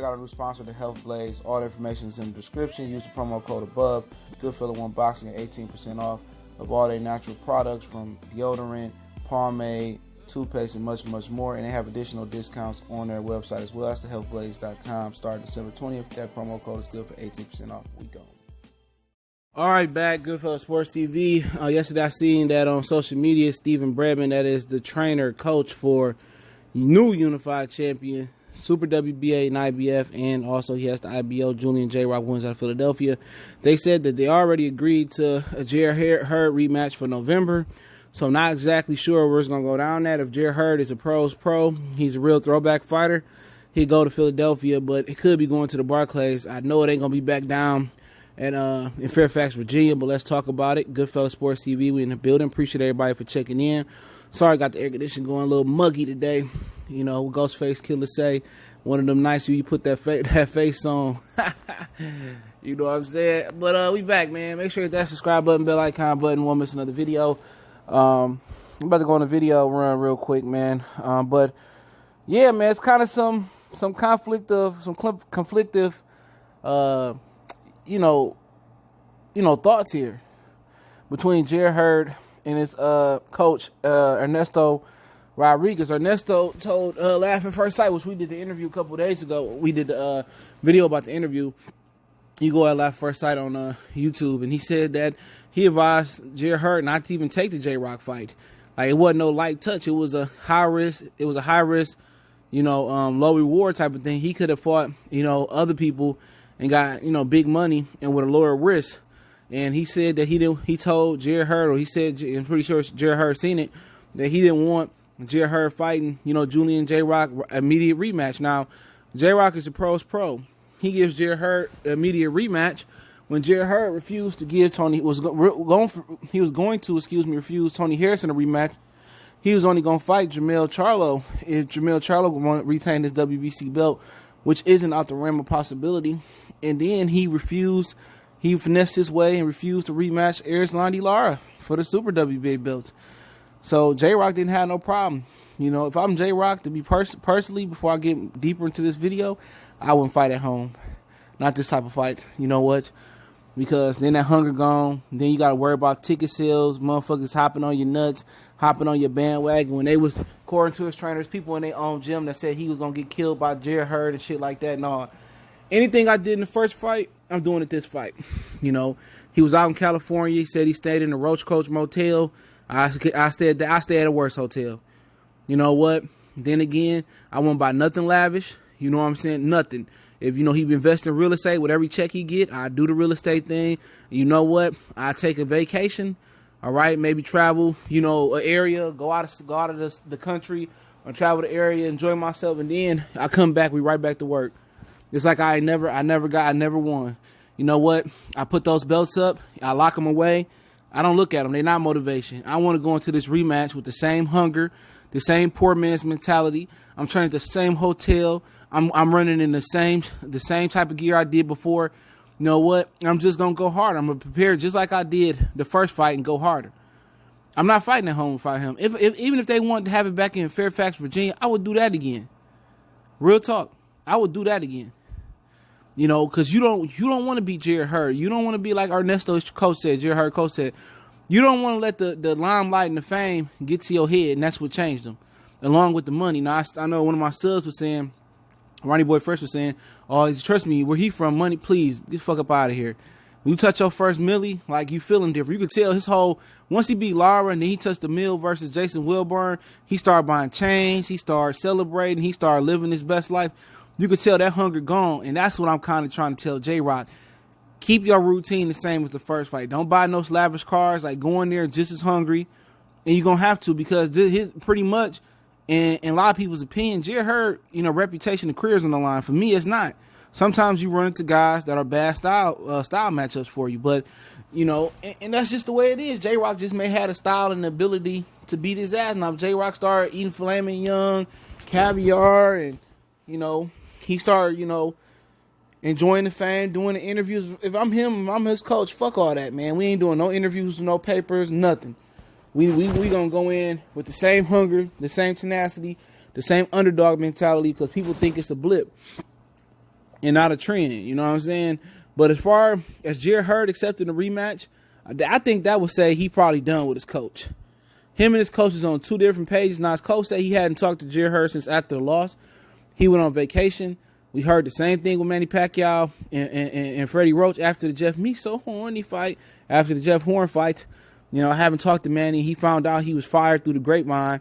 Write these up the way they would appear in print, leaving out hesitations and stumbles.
check out our new sponsor, the Health Blaze. All the information is in the description. Use the promo code above. Goodfellow One Boxing at 18% off of all their natural products, from deodorant, pomade, toothpaste, and much, much more. And they have additional discounts on their website as well. That's thehealthblaze.com. Starting December 20th. That promo code is good for 18% off. We go. All right, back. Goodfellow Sports TV. Yesterday I seen that on social media, Stephen Bredman, that is the trainer, coach for new unified champion, Super WBA and IBF, and also he has the IBO, Julian J-Rock wins out of Philadelphia. They said that they already agreed to a Jarrett Hurd rematch for November. So I'm not exactly sure where it's going to go down at. If Jarrett Hurd is a pro's pro, he's a real throwback fighter, he'd go to Philadelphia, but it could be going to the Barclays. I know it ain't going to be back down in Fairfax, Virginia, but let's talk about it. Goodfellow Sports TV, we in the building. Appreciate everybody for checking in. Sorry, got the air conditioning going a little muggy today. You know, Ghostface Killer say, one of them nights you put that face on. You know what I'm saying? But we back, man. Make sure you hit that subscribe button, bell icon button. Won't miss another video. I'm about to go on a video run real quick, man. But yeah, man, it's kind of some conflictive, thoughts here between Jarrett Hurd and his coach Ernesto Rodriguez. Ernesto told Laugh at First Sight, which we did the interview a couple days ago. We did the video about the interview. You go at Laugh at First Sight on YouTube, and he said that he advised Jarrett Hurd not to even take the J-Rock fight. Like, it wasn't no light touch. It was a high risk. It was a high risk, low reward type of thing. He could have fought, other people and got, big money and with a lower risk. And he said that he told Jarrett Hurd, or he said, I'm pretty sure Jarrett Hurd seen it, that he didn't want Jarrett Hurd fighting, Julian J-Rock immediate rematch. Now, J-Rock is a pro's pro. He gives Jarrett Hurd immediate rematch when Jarrett Hurd refused to give refuse Tony Harrison a rematch. He was only going to fight Jermell Charlo if Jermell Charlo would retain his WBC belt, which isn't out the realm of possibility. And then he finessed his way and refused to rematch Erislandy Lara for the Super WBA belt. So J-Rock didn't have no problem. If I'm J-Rock, to be personally, before I get deeper into this video, I wouldn't fight at home. Not this type of fight. You know what? Because then that hunger gone. Then you got to worry about ticket sales, motherfuckers hopping on your nuts, hopping on your bandwagon. When they was, according to his trainers, people in their own gym that said he was going to get killed by Jarrett Hurd and shit like that. No, anything I did in the first fight, I'm doing it this fight. He was out in California. He said he stayed in the Roach Coach Motel. I stayed at a worse hotel. You know what? Then again, I won't buy nothing lavish. You know what I'm saying? Nothing. If, he invest in real estate with every check he get, I do the real estate thing. You know what? I take a vacation. All right.Maybe travel, an area, go out of the country, or travel the area, enjoy myself. And then I come back. We right back to work. It's like I never won. You know what? I put those belts up. I lock them away. I don't look at them. They're not motivation. I want to go into this rematch with the same hunger, the same poor man's mentality. I'm training the same hotel. I'm running in the same type of gear I did before. You know what? I'm just gonna go hard. I'm gonna prepare just like I did the first fight and go harder. I'm not fighting at home to fight him. Even if they wanted to have it back in Fairfax, Virginia, I would do that again. Real talk. I would do that again. Because you don't want to be Jarrett Hurd. You don't want to be like Ernesto's coach said, Jarrett Hurd coach said. You don't want to let the limelight and the fame get to your head, and that's what changed them, along with the money. Now, I know one of my subs was saying, Ronnie Boy Fresh was saying, oh, trust me, where he from, money, please, get the fuck up out of here. When you touch your first milli, like, you feel him different. You could tell his whole, once he beat Lara and then he touched the mill versus Jason Wilburn, he started buying chains, he started celebrating, he started living his best life. You could tell that hunger gone, and that's what I'm kind of trying to tell J-Rock. Keep your routine the same as the first fight. Don't buy no lavish cars. Like, go in there just as hungry, and you're going to have to, because pretty much, in a lot of people's opinion, Jarrett Hurd, reputation and careers on the line. For me, it's not. Sometimes you run into guys that are bad style matchups for you, but, and that's just the way it is. J-Rock just may have the style and the ability to beat his ass. Now, if J-Rock started eating filet mignon, caviar, and, he started, enjoying the fame, doing the interviews. If I'm him, I'm his coach, fuck all that, man. We ain't doing no interviews, no papers, nothing. We gonna go in with the same hunger, the same tenacity, the same underdog mentality, because people think it's a blip. and not a trend. You know what I'm saying? But as far as Jarrett Hurd accepting the rematch, I think that would say he probably done with his coach. Him and his coach is on two different pages. Now, his coach said he hadn't talked to Jarrett Hurd since after the loss. He went on vacation. We heard the same thing with Manny Pacquiao and Freddie Roach after the Jeff Me So Horny fight, after the Jeff Horn fight. You know, I haven't talked to Manny. He found out he was fired through the grapevine.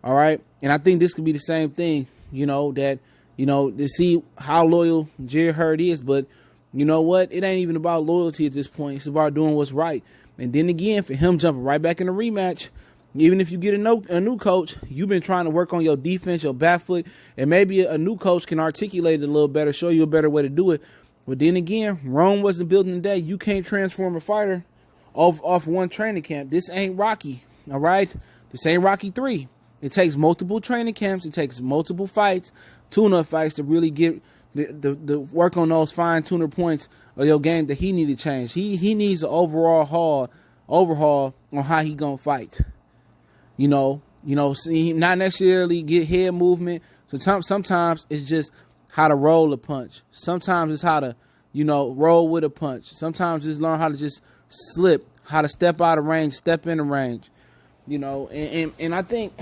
All right. And I think this could be the same thing, you know, that, you know, to see how loyal Jarrett Hurd is. But you know what? It ain't even about loyalty at this point. It's about doing what's right. And then again, for him jumping right back in the rematch, even if you get a new coach, you've been trying to work on your defense, your back foot, and maybe a new coach can articulate it a little better, show you a better way to do it. But then again, Rome wasn't built in a day. You can't transform a fighter off one training camp. This ain't Rocky, all right? This ain't Rocky 3. It takes multiple training camps. It takes multiple fights, tune-up fights to really get the work on those fine-tuner points of your game that he need to change. He needs an overhaul on how he gonna fight. You know, see, not necessarily get head movement. Sometimes it's just how to roll a punch. Sometimes it's how to, roll with a punch. Sometimes it's learn how to just slip, how to step out of range, step in the range. And I think,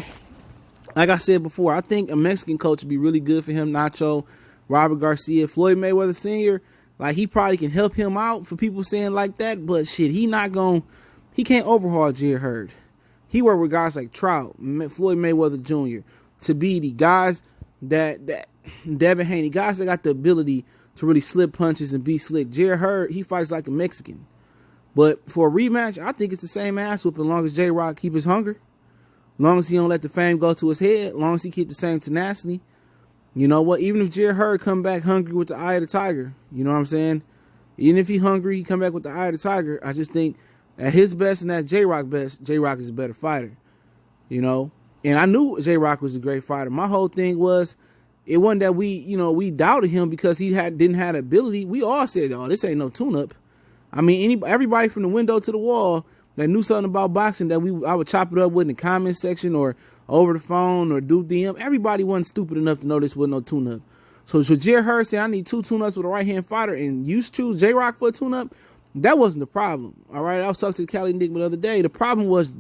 like I said before, I think a Mexican coach would be really good for him. Nacho, Robert Garcia, Floyd Mayweather Sr., like he probably can help him out for people saying like that. But shit, he can't overhaul Jarrett Hurd. He worked with guys like Trout, Floyd Mayweather Jr., Tabiti, guys that Devin Haney, guys that got the ability to really slip punches and be slick. Jarrett Hurd, he fights like a Mexican. But for a rematch, I think it's the same ass whooping as long as J-Rock keep his hunger. As long as he don't let the fame go to his head. As long as he keep the same tenacity. You know what? Even if Jarrett Hurd come back hungry with the eye of the tiger, you know what I'm saying? Even if he hungry, he come back with the eye of the tiger. I just think at his best and at J-Rock best, J-Rock is a better fighter. And I knew J-Rock was a great fighter. My whole thing was, it wasn't that we doubted him because he didn't have the ability. We all said, oh, this ain't no tune-up. I mean, everybody from the window to the wall that knew something about boxing that I would chop it up with in the comment section or over the phone or do DM. Everybody wasn't stupid enough to know this wasn't no tune-up. So Jarrett Hurd said, I need 2 tune-ups with a right-hand fighter, and you choose J-Rock for a tune-up. That wasn't the problem. All right, I was talking to Cali Nick the other day. The problem was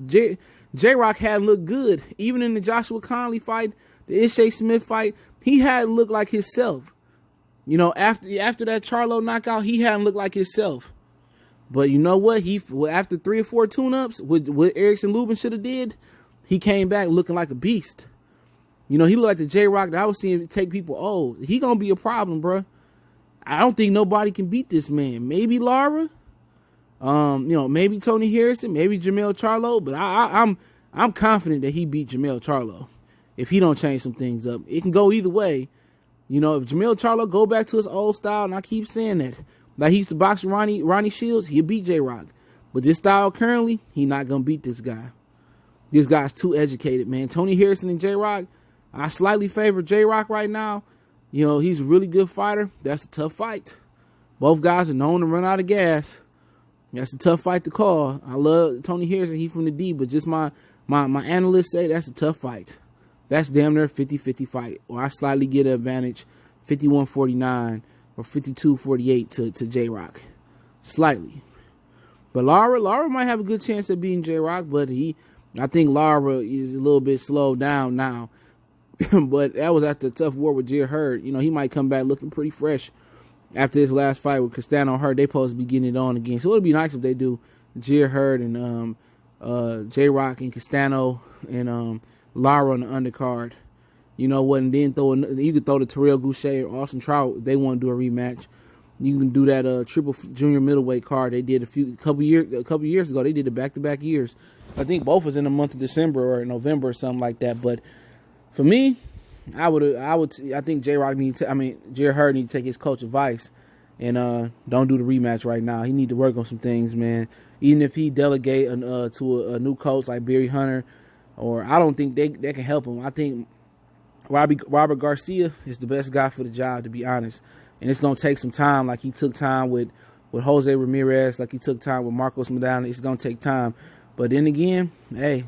J-Rock hadn't looked good. Even in the Joshua Conley fight, the Ishaq Smith fight, he hadn't looked like himself. After that Charlo knockout, he hadn't looked like himself. But you know what? After 3 or 4 tune-ups, what Erickson Lubin should have did, he came back looking like a beast. He looked like the J-Rock that I was seeing take people, oh, he going to be a problem, bro. I don't think nobody can beat this man. Maybe Lara. Maybe Tony Harrison, maybe Jermell Charlo, but I'm confident that he beat Jermell Charlo if he don't change some things up. It can go either way. If Jermell Charlo go back to his old style, and I keep saying that, like he used to box Ronnie Shields, he'll beat J-Rock. But this style currently, he not gonna beat this guy. This guy's too educated, man. Tony Harrison and J-Rock, I slightly favor J-Rock right now. He's a really good fighter. That's a tough fight. Both guys are known to run out of gas. That's a tough fight to call. I love Tony Harrison. He from the D, but just my analysts say that's a tough fight. That's damn near a 50-50 fight. Or I slightly get an advantage, 51-49 or 52-48 to J-Rock. Slightly. But Lara might have a good chance of beating J-Rock, but I think Lara is a little bit slowed down now. But that was after a tough war with Jarrett Hurd. He might come back looking pretty fresh. After his last fight with Castano Hurd, they supposed to be getting it on again. So it would be nice if they do Jarrett Hurd and J-Rock and Castano and Lara on the undercard. And then you could throw the Terrell Goucher or Austin Trout if they want to do a rematch. You can do that triple junior middleweight card they did a couple years ago. They did it back-to-back years. I think both was in the month of December or November or something like that. But for me, I think Jarrett Hurd need to take his coach advice and don't do the rematch right now. He need to work on some things, man. Even if he delegate to a new coach like Barry Hunter, or I don't think they can help him. I think Robert Garcia is the best guy for the job, to be honest. And it's gonna take some time, like he took time with Jose Ramirez, like he took time with Marcos Medina. It's gonna take time. But then again, hey,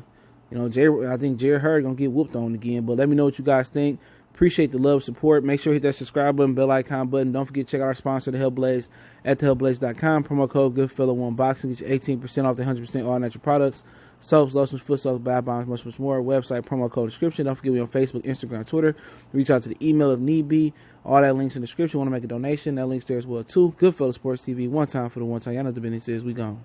You know, I think Jarrett Hurd gonna get whooped on again. But let me know what you guys think. Appreciate the love, support. Make sure you hit that subscribe button, bell icon button. Don't forget to check out our sponsor, The Hellblaze, at thehellblaze.com. Promo code Goodfellow1Boxing. Get you 18% off the 100% all natural products. Soaps, lotions, foot soaps, bath bombs, much more. Website, promo code description. Don't forget we on Facebook, Instagram, Twitter. Reach out to the email if need be. All that links in the description. Want to make a donation? That link's there as well too. Goodfellow Sports TV. One time for the one time. Y'all know what the business is. We gone.